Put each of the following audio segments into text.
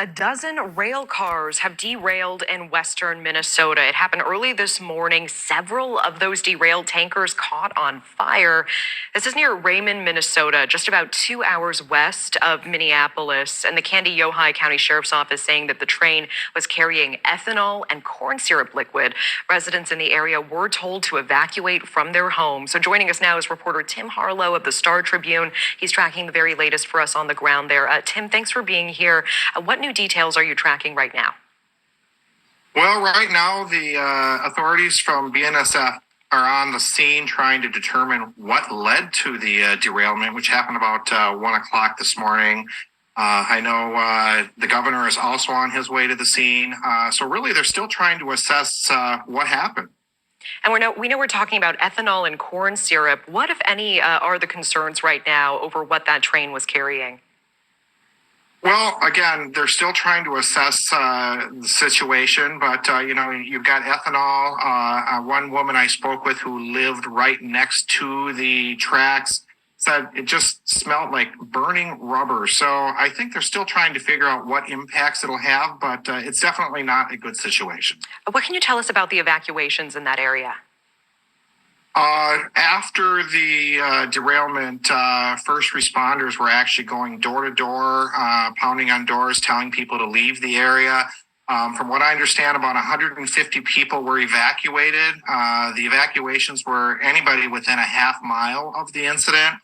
A dozen rail cars have derailed in western Minnesota. It happened early this morning. Several of those derailed tankers caught on fire. This is near Raymond, Minnesota, just about 2 hours west of Minneapolis. And the Candy-Yohi County Sheriff's Office saying that the train was carrying ethanol and corn syrup liquid. Residents in the area were told to evacuate from their homes. So joining us now is reporter Tim Harlow of the Star Tribune. He's tracking the very latest for us on the ground there. Tim, thanks for being here. What new details are you tracking right now? Well, right now, the authorities from BNSF are on the scene trying to determine what led to the derailment, which happened about 1 o'clock this morning. I know the governor is also on his way to the scene. So really, they're still trying to assess what happened. And we know we're talking about ethanol and corn syrup. What, if any, are the concerns right now over what that train was carrying? Well, again, they're still trying to assess the situation, but you've got ethanol. One woman I spoke with who lived right next to the tracks said it just smelled like burning rubber. So I think they're still trying to figure out what impacts it'll have, but it's definitely not a good situation. What can you tell us about the evacuations in that area? After the derailment, first responders were actually going door to door, pounding on doors, telling people to leave the area. From what I understand, about 150 people were evacuated. The evacuations were anybody within a half mile of the incident.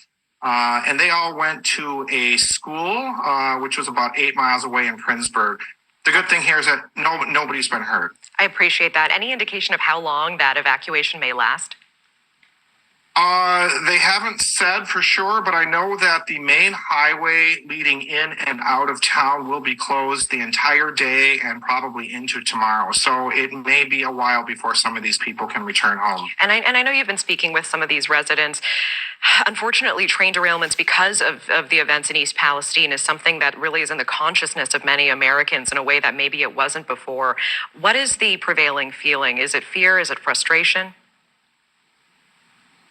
And they all went to a school, which was about 8 miles away in Princeburg. The good thing here is that nobody's been hurt. I appreciate that. Any indication of how long that evacuation may last? They haven't said for sure, but I know that the main highway leading in and out of town will be closed the entire day and probably into tomorrow. So it may be a while before some of these people can return home. And I know you've been speaking with some of these residents. Unfortunately, train derailments because of the events in East Palestine is something that really is in the consciousness of many Americans in a way that maybe it wasn't before. What is the prevailing feeling? Is it fear? Is it frustration?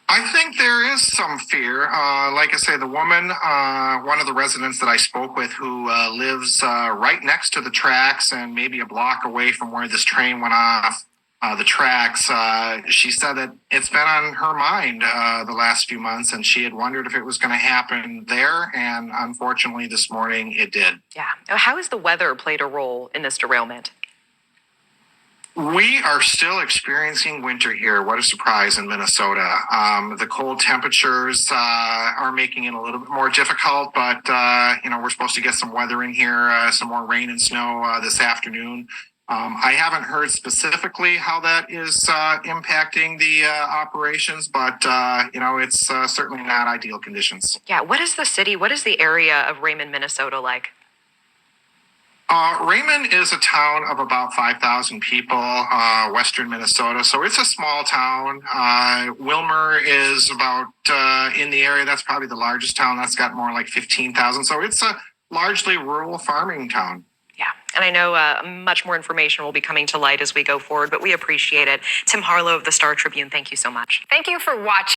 I think there is some fear. Like I say, the woman, one of the residents that I spoke with who lives right next to the tracks and maybe a block away from where this train went off the tracks, she said that it's been on her mind the last few months, and she had wondered if it was going to happen there. And unfortunately, this morning it did. Yeah. How has the weather played a role in this derailment? We are still experiencing winter here. What a surprise in Minnesota. The cold temperatures are making it a little bit more difficult, but, we're supposed to get some weather in here, some more rain and snow this afternoon. I haven't heard specifically how that is impacting the operations, but, it's certainly not ideal conditions. Yeah. What is the area of Raymond, Minnesota like? Raymond is a town of about 5,000 people, western Minnesota, so it's a small town. Wilmer is about, in the area, that's probably the largest town. That's got more like 15,000, so it's a largely rural farming town. Yeah, and I know much more information will be coming to light as we go forward, but we appreciate it. Tim Harlow of the Star Tribune, thank you so much. Thank you for watching.